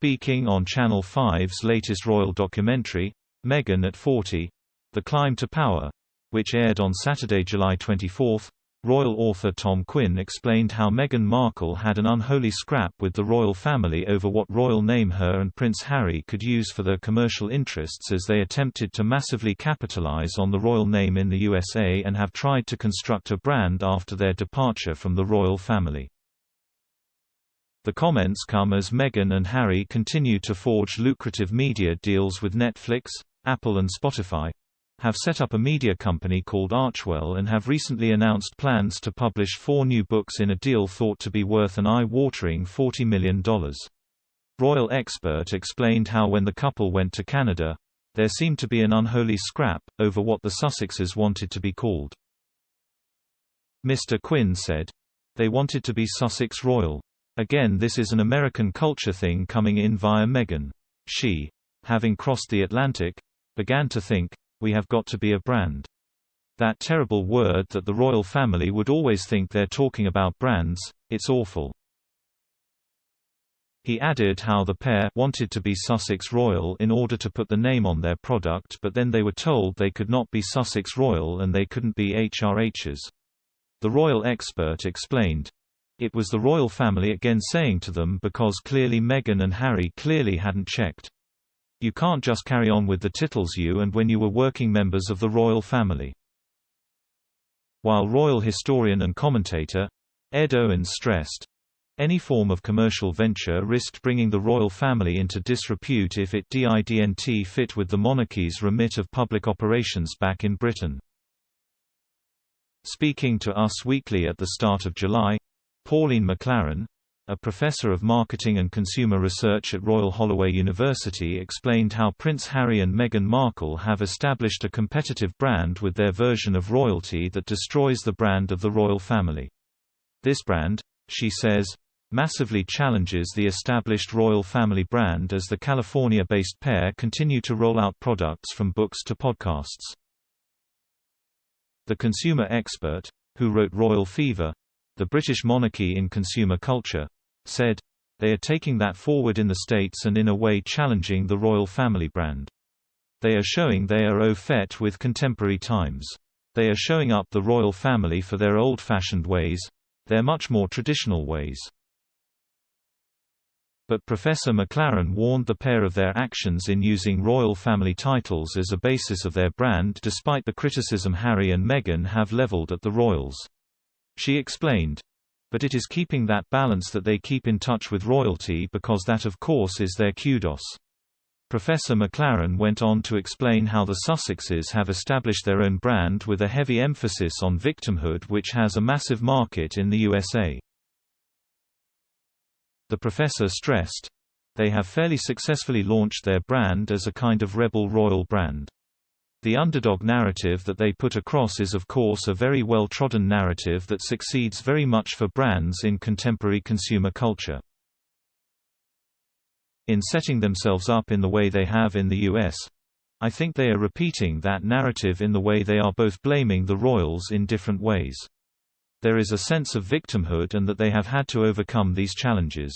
Speaking on Channel 5's latest royal documentary, Meghan at 40: The Climb to Power, which aired on Saturday, July 24, royal author Tom Quinn explained how Meghan Markle had an unholy scrap with the royal family over what royal name her and Prince Harry could use for their commercial interests as they attempted to massively capitalize on the royal name in the USA and have tried to construct a brand after their departure from the royal family. The comments come as Meghan and Harry continue to forge lucrative media deals with Netflix, Apple and Spotify, have set up a media company called Archewell and have recently announced plans to publish 4 new books in a deal thought to be worth an eye-watering $40 million. Royal expert explained how when the couple went to Canada, there seemed to be an unholy scrap over what the Sussexes wanted to be called. Mr. Quinn said, "They wanted to be Sussex Royal. Again, this is an American culture thing coming in via Meghan. She, having crossed the Atlantic, began to think, we have got to be a brand. That terrible word that the royal family would always think they're talking about brands, it's awful." He added how the pair wanted to be Sussex Royal in order to put the name on their product, but then they were told they could not be Sussex Royal and they couldn't be HRHs. The royal expert explained, "It was the royal family again saying to them because clearly Meghan and Harry clearly hadn't checked. You can't just carry on with the titles you and when you were working members of the royal family." While royal historian and commentator Ed Owens stressed, any form of commercial venture risked bringing the royal family into disrepute if it didn't fit with the monarchy's remit of public operations back in Britain. Speaking to Us Weekly at the start of July, Pauline McLaren, a professor of marketing and consumer research at Royal Holloway University, explained how Prince Harry and Meghan Markle have established a competitive brand with their version of royalty that destroys the brand of the royal family. This brand, she says, massively challenges the established royal family brand as the California-based pair continue to roll out products from books to podcasts. The consumer expert, who wrote Royal Fever: The British Monarchy in Consumer Culture, said, "They are taking that forward in the States and in a way challenging the royal family brand. They are showing they are au fait with contemporary times. They are showing up the royal family for their old-fashioned ways, their much more traditional ways." But Professor McLaren warned the pair of their actions in using royal family titles as a basis of their brand despite the criticism Harry and Meghan have leveled at the royals. She explained, "But it is keeping that balance that they keep in touch with royalty because that of course is their kudos." Professor McLaren went on to explain how the Sussexes have established their own brand with a heavy emphasis on victimhood which has a massive market in the USA. The professor stressed, "They have fairly successfully launched their brand as a kind of rebel royal brand. The underdog narrative that they put across is of course a very well-trodden narrative that succeeds very much for brands in contemporary consumer culture. In setting themselves up in the way they have in the US, I think they are repeating that narrative in the way they are both blaming the royals in different ways. There is a sense of victimhood and that they have had to overcome these challenges.